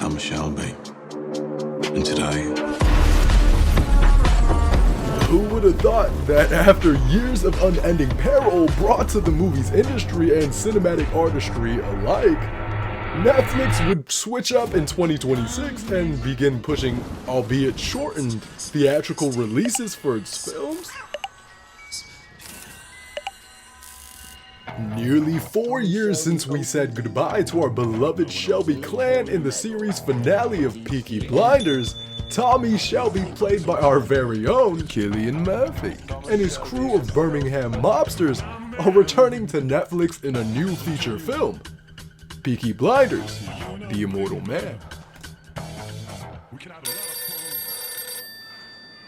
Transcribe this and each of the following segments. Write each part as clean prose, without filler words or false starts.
Tommy Shelby. And today, who would have thought that after years of unending peril brought to the movie's industry and cinematic artistry alike, Netflix would switch up in 2026 and begin pushing, albeit shortened, theatrical releases for its films? Nearly 4 years since we said goodbye to our beloved Shelby clan in the series finale of Peaky Blinders, Tommy Shelby, played by our very own Cillian Murphy, and his crew of Birmingham mobsters are returning to Netflix in a new feature film, Peaky Blinders, the Immortal Man.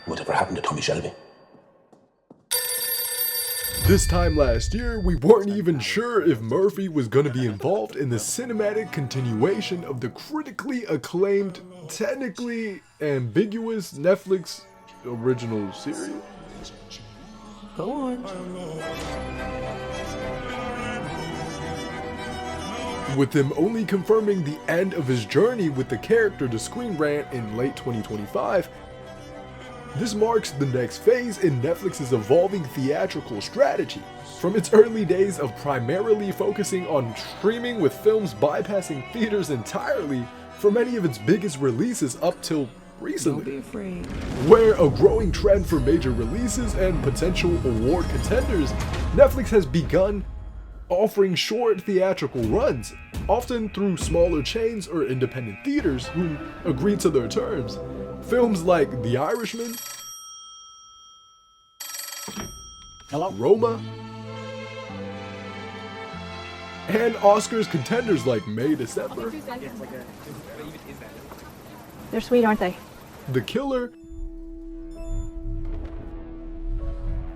Whatever happened to Tommy Shelby? This time last year, we weren't even sure if Murphy was going to be involved in the cinematic continuation of the critically acclaimed, technically ambiguous Netflix original series. Go on. With him only confirming the end of his journey with the character to Screen Rant in late 2025, this marks the next phase in Netflix's evolving theatrical strategy. From its early days of primarily focusing on streaming with films bypassing theaters entirely for many of its biggest releases up till recently, Don't be afraid. where a growing trend for major releases and potential award contenders, Netflix has begun offering short theatrical runs, often through smaller chains or independent theaters who agree to their terms. Films like The Irishman, Roma, and Oscars contenders like May December, They're sweet, aren't they? The Killer,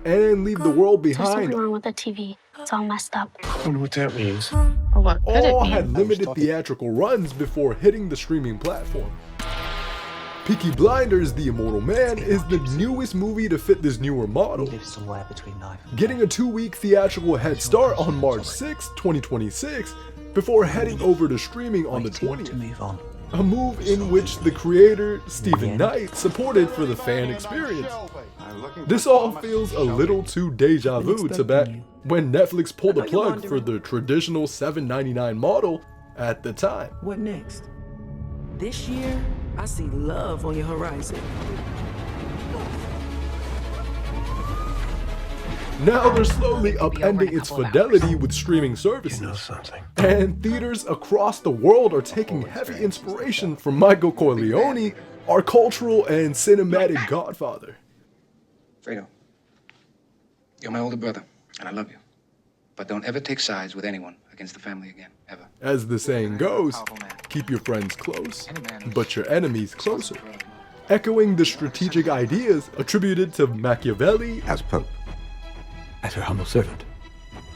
and Leave the World There's something Behind wrong with the TV. It's all messed up. I wonder what that means. Or what could it all be? had limited theatrical runs before hitting the streaming platform. Peaky Blinders, The Immortal Man is the newest movie to fit this newer model, live somewhere between life and getting a 2-week theatrical head start on March 6, 2026, before heading over to streaming on the waiting to 20th. move on. A move in which the creator, Stephen Knight, supported for the fan experience. This all feels a little too deja vu to back when Netflix pulled the plug for the traditional $7.99 model at the time. What next? This year, I see love on your horizon. Now they're slowly upending its fidelity with streaming services. Something. And theaters across the world are taking heavy inspiration from Michael Corleone, our cultural and cinematic godfather. Fredo, you're my older brother, and I love you. But don't ever take sides with anyone against the family again, ever. As the saying goes, keep your friends close, but your enemies closer. Echoing the strategic ideas attributed to Machiavelli As Pope, as her humble servant.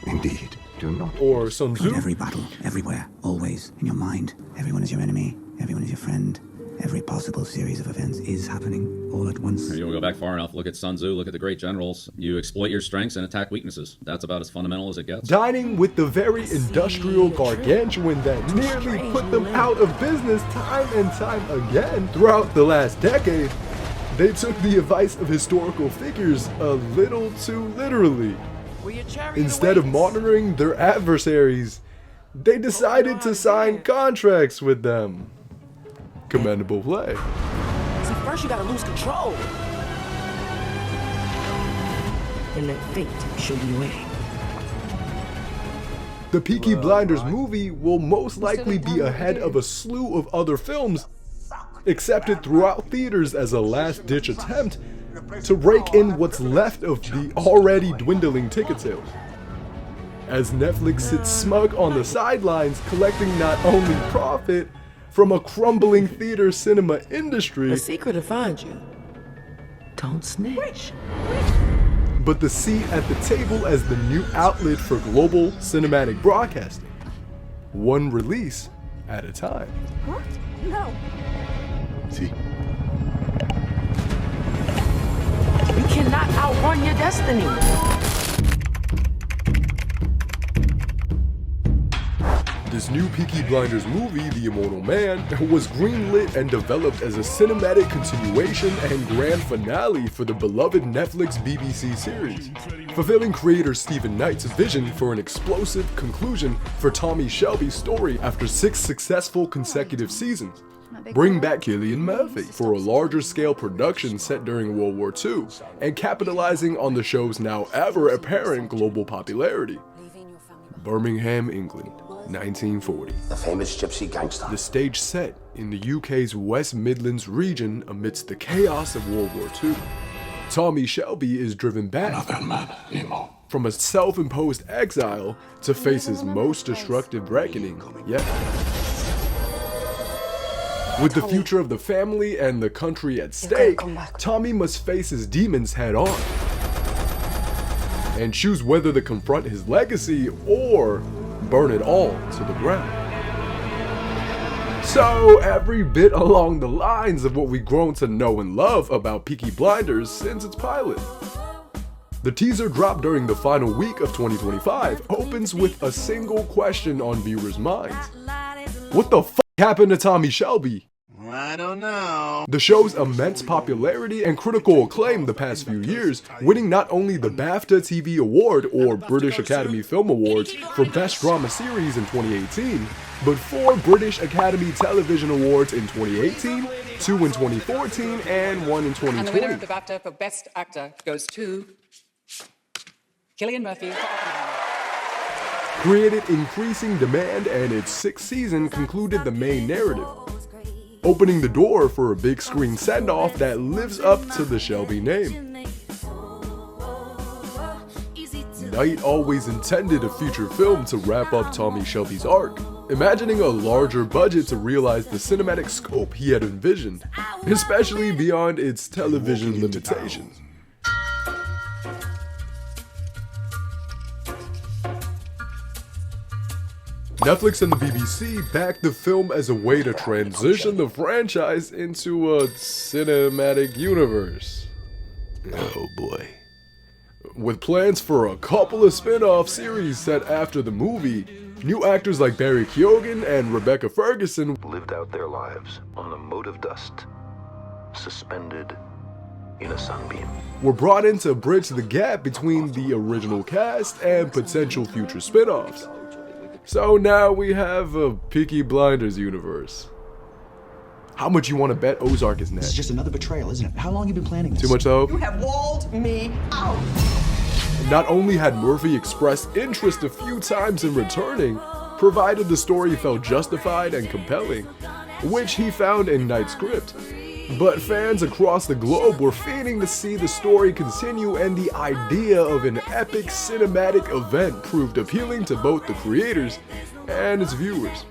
Indeed, do not. or Sun In Tzu. every battle, everywhere, always, in your mind. Everyone is your enemy, everyone is your friend. Every possible series of events is happening all at once. You want to go back far enough, look at Sun Tzu, look at the great generals. You exploit your strengths and attack weaknesses. That's about as fundamental as it gets. Dining with the very industrial gargantuan that nearly put them out of business time and time again throughout the last decade, they took the advice of historical figures a little too literally. Instead of monitoring their adversaries, they decided to sign contracts with them. Commendable play. See, first you gotta lose control. And let fate show you the way. The Peaky Blinders movie will most likely be ahead of a slew of other films accepted throughout theaters as a last-ditch attempt to rake in what's left of the already dwindling ticket sales. As Netflix sits smug on the sidelines, collecting not only profit from a crumbling theater cinema industry, The secret to find you. Don't snitch. but the seat at the table as the new outlet for global cinematic broadcasting, one release at a time. Huh? No. See, You cannot outrun your destiny. This new Peaky Blinders movie, The Immortal Man, was greenlit and developed as a cinematic continuation and grand finale for the beloved Netflix BBC series, fulfilling creator Stephen Knight's vision for an explosive conclusion for Tommy Shelby's story after 6 successful consecutive seasons. Bring back Cillian Murphy for a larger scale production set during World War II, and capitalizing on the show's now ever apparent global popularity. Birmingham, England, 1940. The famous gypsy gangster. The stage set in the UK's West Midlands region amidst the chaos of World War II. Tommy Shelby is driven back from a self-imposed exile to face his most destructive reckoning yet. With the future of the family and the country at stake, Tommy must face his demons head on and choose whether to confront his legacy or burn it all to the ground. So, every bit along the lines of what we've grown to know and love about Peaky Blinders since its pilot. The teaser dropped during the final week of 2025 opens with a single question on viewers' minds. What the f happened to Tommy Shelby? I don't know. The show's immense popularity and critical acclaim the past few years, winning not only the BAFTA TV Award or British Academy Film Awards for Best Drama Series in 2018, but 4 British Academy Television Awards in 2018, 2 in 2014, and 1 in 2020. And the winner of the BAFTA for Best Actor goes to Cillian Murphy for Oppenheimer. Created increasing demand, and its 6th season concluded the main narrative, opening the door for a big screen send-off that lives up to the Shelby name. Knight always intended a feature film to wrap up Tommy Shelby's arc, imagining a larger budget to realize the cinematic scope he had envisioned, especially beyond its television limitations. Netflix and the BBC backed the film as a way to transition the franchise into a cinematic universe. Oh boy. With plans for a couple of spin-off series set after the movie, new actors like Barry Keoghan and Rebecca Ferguson lived out their lives on a mote of dust, suspended in a sunbeam, were brought in to bridge the gap between the original cast and potential future spin-offs. So now we have a Peaky Blinders universe. How much you want to bet Ozark is next? It's just another betrayal, isn't it? How long have you been planning this? Too much hope? You have walled me out. Not only had Murphy expressed interest a few times in returning, provided the story felt justified and compelling, which he found in Knight's script. But fans across the globe were fiending to see the story continue, and the idea of an epic cinematic event proved appealing to both the creators and its viewers.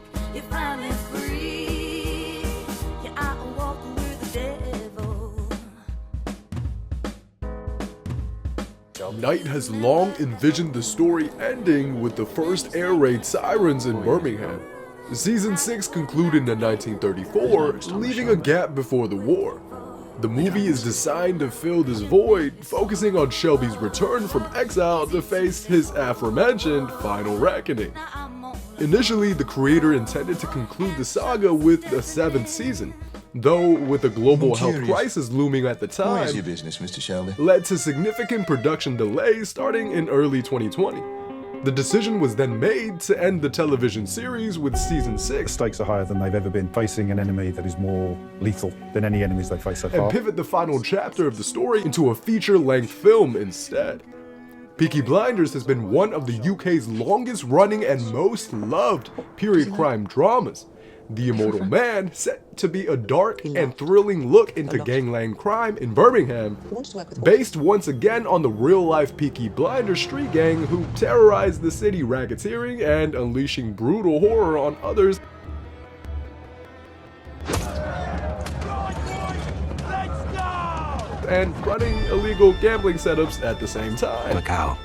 Knight has long envisioned the story ending with the first air raid sirens in Birmingham. Season 6 concluded in 1934, leaving a gap before the war. The movie is designed to fill this void, focusing on Shelby's return from exile to face his aforementioned final reckoning. Initially, the creator intended to conclude the saga with the 7th season, though with a global health crisis looming at the time, What is your business, Mr. Shelby? led to significant production delays starting in early 2020. The decision was then made to end the television series with season 6. Stakes are higher than they've ever been, facing an enemy that is more lethal than any enemies they face so far. And pivot the final chapter of the story into a feature-length film instead. Peaky Blinders has been one of the UK's longest running and most loved period crime dramas. The Immortal Man, set to be a dark and thrilling look into gangland crime in Birmingham, based once again on the real-life Peaky Blinders street gang who terrorized the city, racketeering and unleashing brutal horror on others. And running illegal gambling setups at the same time. Macau,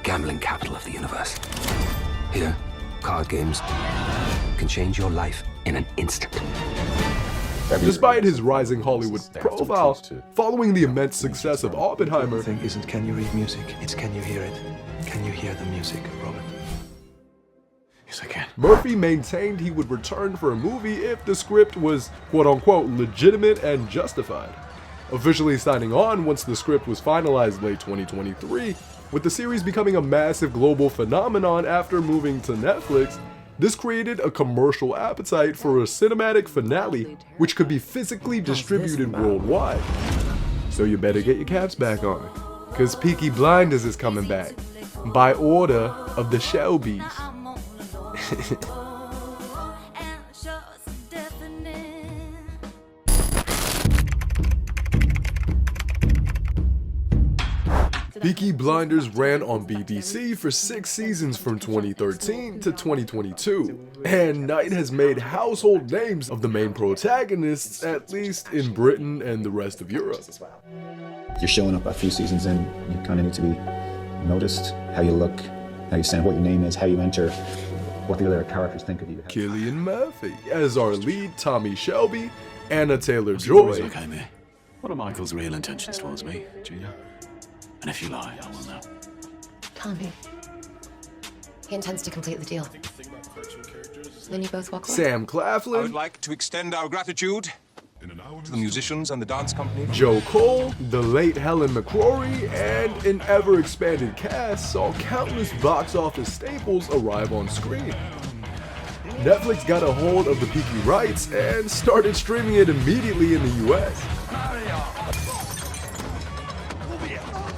gambling capital of the universe. Here, card games can change your life in an instant. Despite his rising Hollywood profile, following the immense success of Oppenheimer, The thing isn't can you read music, it's can you hear it? Can you hear the music, Robert? Yes, I can. Murphy maintained he would return for a movie if the script was quote-unquote legitimate and justified, officially signing on once the script was finalized late 2023, with the series becoming a massive global phenomenon after moving to Netflix. This created a commercial appetite for a cinematic finale, which could be physically distributed worldwide. So you better get your caps back on, cause Peaky Blinders is coming back, by order of the Shelbys. Peaky Blinders ran on BBC for 6 seasons from 2013 to 2022, and Knight has made household names of the main protagonists, at least in Britain and the rest of Europe. You're showing up a few seasons in, you kind of need to be noticed, how you look, how you sound, what your name is, how you enter, what the other characters think of you. Cillian Murphy as our lead, Tommy Shelby, Anna Taylor-Joy. Okay, mate. What are Michael's real intentions towards me, Gina? And if you lie, I will know. Tommy. He intends to complete the deal. Then you both walk away. Sam Claflin. I would like to extend our gratitude to the musicians and the dance company. Joe Cole, the late Helen McCrory, and an ever-expanded cast saw countless box office staples arrive on screen. Netflix got a hold of the Peaky rights and started streaming it immediately in the US.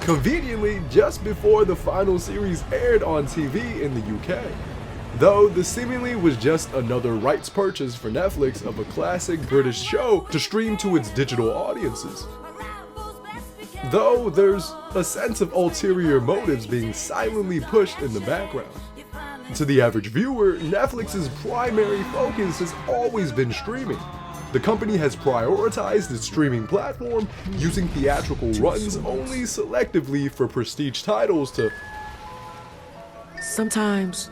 Conveniently, just before the final series aired on TV in the UK. Though this seemingly was just another rights purchase for Netflix of a classic British show to stream to its digital audiences. Though there's a sense of ulterior motives being silently pushed in the background. To the average viewer, Netflix's primary focus has always been streaming. The company has prioritized its streaming platform, using theatrical runs only selectively for prestige titles to... Sometimes,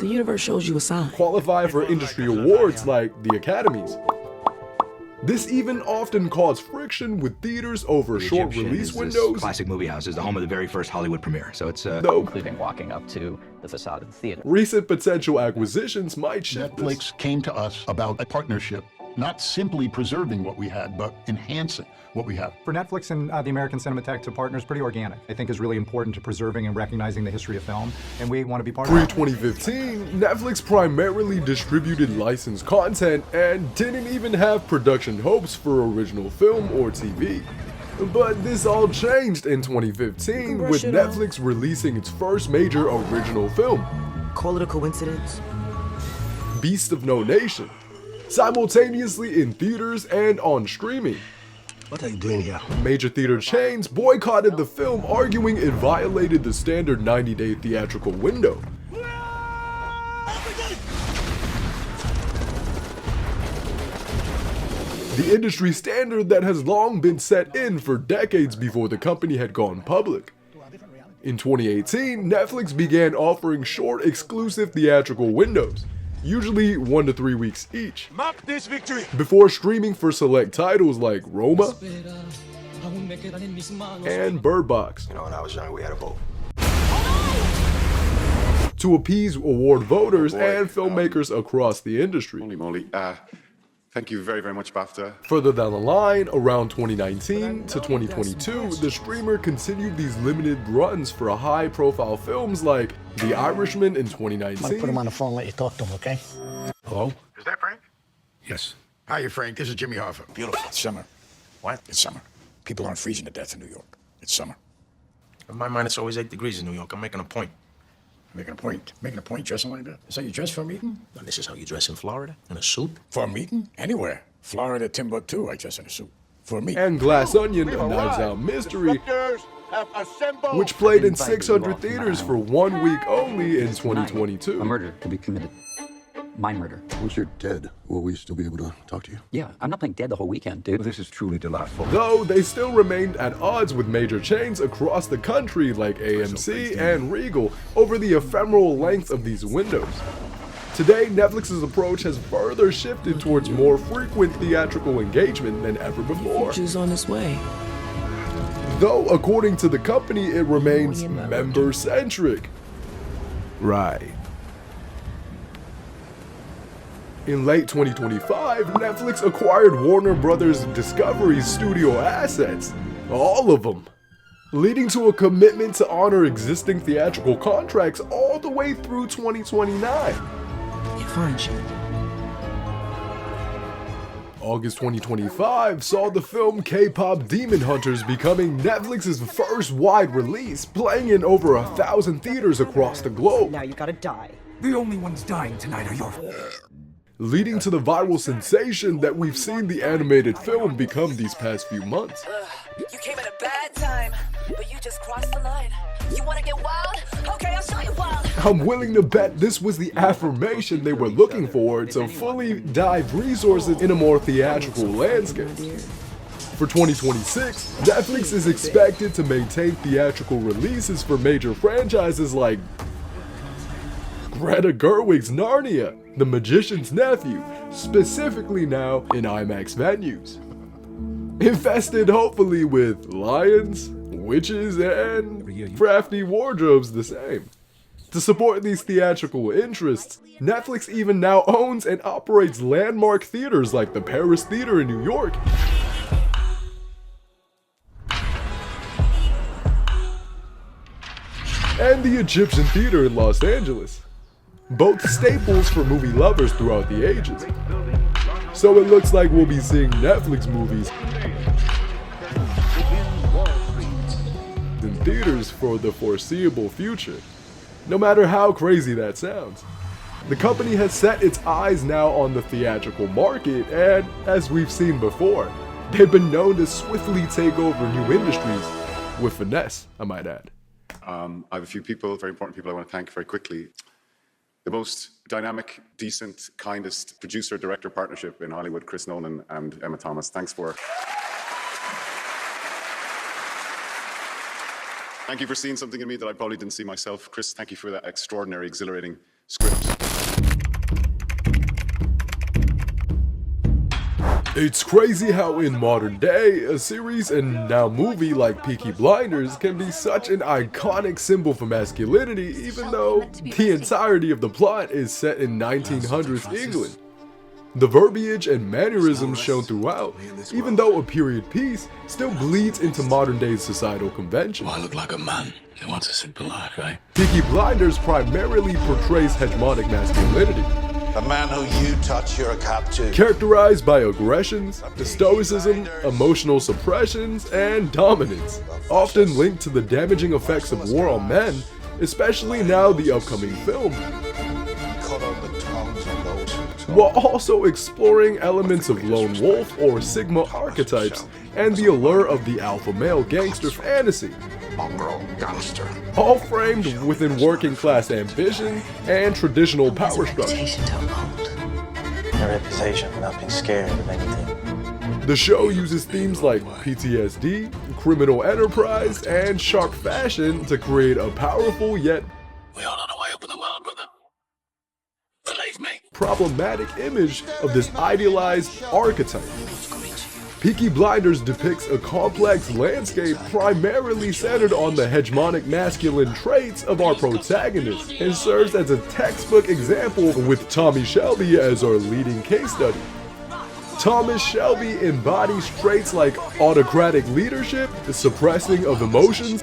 the universe shows you a sign. ...qualify for industry awards like the Academies. This even often caused friction with theaters over short release windows. Classic movie house is the home of the very first Hollywood premiere, so it's including walking up to the facade of the theater. Recent potential acquisitions might shift Netflix came to us about a partnership, not simply preserving what we had, but enhancing what we have. For Netflix and the American Cinematheque to partner is pretty organic. I think is really important to preserving and recognizing the history of film, and we want to be part of it. Pre-2015, Netflix primarily distributed licensed content and didn't even have production hopes for original film or TV. But this all changed in 2015 with Netflix releasing its first major original film. Call it a coincidence? Beast of No Nation, simultaneously in theaters and on streaming. What are you doing here? Major theater chains boycotted the film, arguing it violated the standard 90-day theatrical window. The industry standard that has long been set in for decades before the company had gone public. In 2018, Netflix began offering short, exclusive theatrical windows, usually 1 to 3 weeks each, Mark this victory before streaming for select titles like Roma and Bird Box. You know, when I was young, we had a boat. To appease award voters and filmmakers across the industry. Holy moly. Thank you very, very much, BAFTA. Further down the line, around 2019 to 2022, the streamer continued these limited runs for high-profile films like The Irishman in 2019. I'll put him on the phone and let you talk to him, okay? Hello? Is that Frank? Yes. Hiya, Frank. This is Jimmy Hoffa. Beautiful. It's summer. What? It's summer. People aren't freezing to death in New York. It's summer. In my mind, it's always 8 degrees in New York. I'm making a point. Making a point? Making a point dressing like that? Is that you dress for a meeting? And this is how you dress in Florida? In a suit? For a meeting? Anywhere. Florida, Timbuktu, I dress in a suit. For a meeting. And Glass Onion, a Knives Out mystery, which played in 600 theaters for 1 week only in 2022. A murder to be committed. My murder. Once you're dead, will we still be able to talk to you? Yeah, I'm not playing dead the whole weekend, dude. This is truly delightful. Though they still remained at odds with major chains across the country like AMC and Regal over the ephemeral length of these windows. Today, Netflix's approach has further shifted towards more frequent theatrical engagement than ever before. She's on its way. Though, according to the company, it remains member-centric. Right. In late 2025, Netflix acquired Warner Brothers Discovery's studio assets, all of them, leading to a commitment to honor existing theatrical contracts all the way through 2029. Fine, shit. August 2025 saw the film K-pop Demon Hunters becoming Netflix's first wide release, playing in over 1,000 theaters across the globe. Now you gotta die. The only ones dying tonight are your... Leading to the viral sensation that we've seen the animated film become these past few months. You came at a bad time, but you just crossed the line. You wanna get wild? Okay, I'll show you wild. I'm willing to bet this was the affirmation they were looking for to fully dive resources in a more theatrical landscape. For 2026, Netflix is expected to maintain theatrical releases for major franchises like Greta Gerwig's Narnia, The Magician's Nephew, specifically now in IMAX venues. Infested hopefully with lions, witches, and crafty wardrobes the same. To support these theatrical interests, Netflix even now owns and operates landmark theaters like the Paris Theater in New York and the Egyptian Theater in Los Angeles, both staples for movie lovers throughout the ages. So it looks like we'll be seeing Netflix movies in theaters for the foreseeable future, no matter how crazy that sounds. The company has set its eyes now on the theatrical market, and as we've seen before, they've been known to swiftly take over new industries, with finesse, I might add. I have a few people, very important people I want to thank very quickly. The most dynamic, decent, kindest producer-director partnership in Hollywood, Chris Nolan and Emma Thomas. Thanks for... Thank you for seeing something in me that I probably didn't see myself. Chris, thank you for that extraordinary, exhilarating script. It's crazy how in modern day, a series and now movie like Peaky Blinders can be such an iconic symbol for masculinity, even though the entirety of the plot is set in 1900s England. The verbiage and mannerisms shown throughout, even though a period piece, still bleeds into modern day societal convention. I look like a man who wants a simple life, eh? Peaky Blinders primarily portrays hegemonic masculinity. The man who you touch, you're a captive. Characterized by aggressions, stoicism, emotional suppressions, and dominance, often linked to the damaging effects of war on men, especially now the upcoming film. Cut out the tongues of those who talk. While also exploring elements of lone wolf or sigma archetypes and the allure of the alpha male gangster fantasy. Mongrel gangster. All framed within working class ambition and traditional power structure. A reputation for not being scared of anything. The show uses themes like PTSD, criminal enterprise, and sharp fashion to create a powerful yet We all on our way up in the world, brother. Believe me. Problematic image of this idealized archetype. Peaky Blinders depicts a complex landscape primarily centered on the hegemonic masculine traits of our protagonist and serves as a textbook example with Tommy Shelby as our leading case study. Thomas Shelby embodies traits like autocratic leadership, the suppressing of emotions,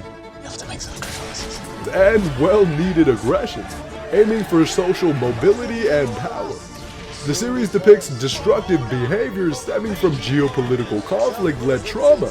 and well-needed aggression, aiming for social mobility and power. The series depicts destructive behaviors stemming from geopolitical conflict-led trauma,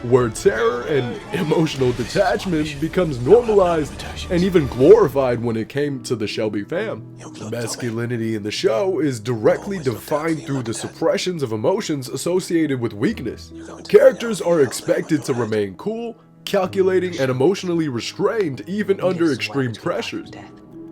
where terror and emotional detachment becomes normalized and even glorified when it came to the Shelby fam. Masculinity in the show is directly defined through the suppressions of emotions associated with weakness. Characters are expected to remain cool, calculating, and emotionally restrained even under extreme pressures.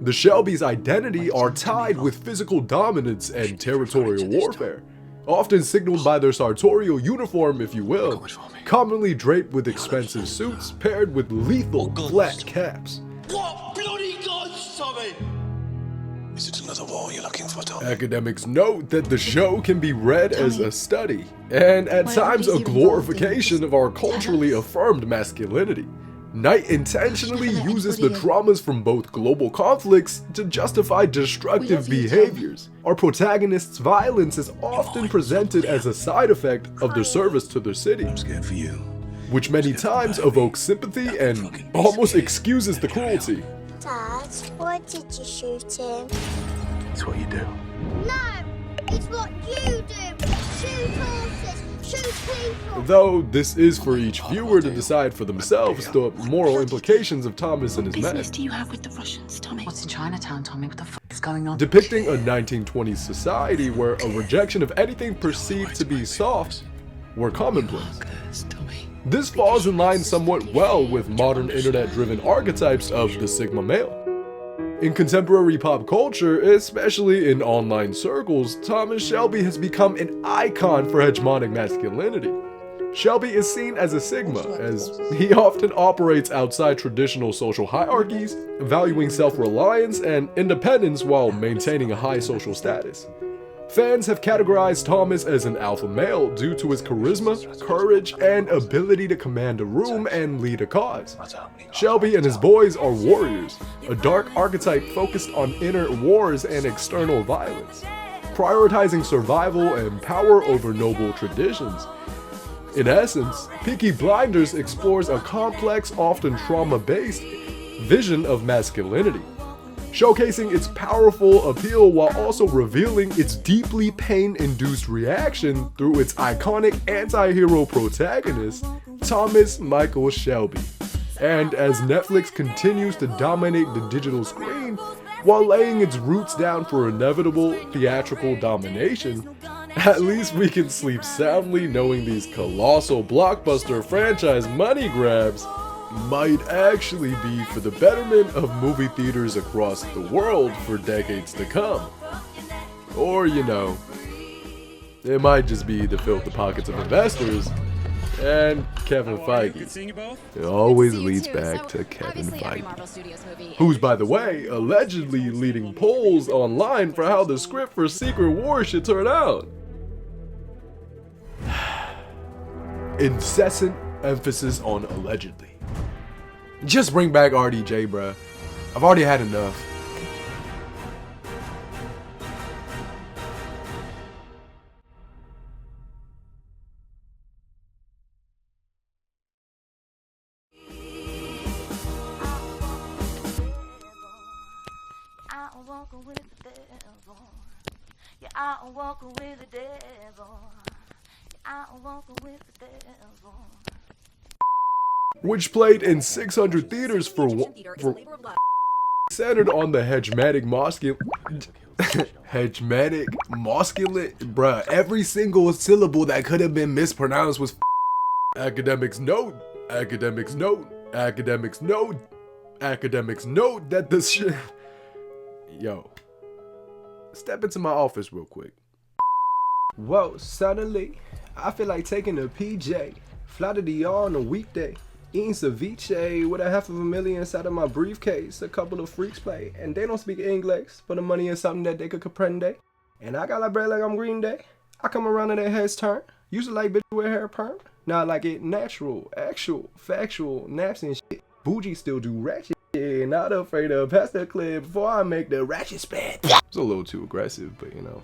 The Shelby's identity are tied with physical dominance and territorial warfare, often signaled by their sartorial uniform, if you will, commonly draped with expensive suits paired with lethal flat caps. What bloody gods, Tommy? Is it another war you're looking for, Tommy? Academics note that the show can be read as a study, and at times a glorification of our culturally affirmed masculinity. Knight intentionally uses the traumas from both global conflicts to justify destructive behaviors. Our protagonist's violence is often presented as a side effect of their service to their city, which many times evokes sympathy and almost excuses the cruelty. Dad, why did you shoot him? It's what you do. No, it's what you do. Shoot horses, shoot people. Though this is for each viewer to decide for themselves the moral implications of Thomas and his men. What do you have with the Russians, Tommy? What's in Chinatown, Tommy? What the f is going on? Depicting a 1920s society where a rejection of anything perceived to be soft were commonplace. This falls in line somewhat well with modern internet-driven archetypes of the Sigma male. In contemporary pop culture, especially in online circles, Thomas Shelby has become an icon for hegemonic masculinity. Shelby is seen as a Sigma, as he often operates outside traditional social hierarchies, valuing self-reliance and independence while maintaining a high social status. Fans have categorized Thomas as an alpha male due to his charisma, courage, and ability to command a room and lead a cause. Shelby and his boys are warriors, a dark archetype focused on inner wars and external violence, prioritizing survival and power over noble traditions. In essence, Peaky Blinders explores a complex, often trauma-based vision of masculinity, showcasing its powerful appeal while also revealing its deeply pain-induced reaction through its iconic anti-hero protagonist, Thomas Michael Shelby. And as Netflix continues to dominate the digital screen while laying its roots down for inevitable theatrical domination, at least we can sleep soundly knowing these colossal blockbuster franchise money grabs might actually be for the betterment of movie theaters across the world for decades to come. Or, you know, it might just be to fill the pockets of investors and Kevin Feige. It always leads back to Kevin Feige, who's, by the way, allegedly leading polls online for how the script for Secret Wars should turn out. Incessant emphasis on allegedly. Just bring back RDJ, bruh. I've already had enough. Which played in 600 theaters for centered on the hegemonic bruh, every single syllable that could have been mispronounced was academics note that the shit. Yo, step into my office real quick. Whoa, suddenly I feel like taking a PJ, fly to the yard on a weekday, eating ceviche with $500,000 inside of my briefcase. A couple of freaks play, and they don't speak English, but the money is something that they could comprende. And I got like bread like I'm Green Day. I come around and their heads turn. Usually like bitch with hair perm. Now I like it natural, actual, factual, naps and shit. Bougie still do ratchet shit. Not afraid to pass the clip before I make the ratchet spit. It's a little too aggressive, but you know.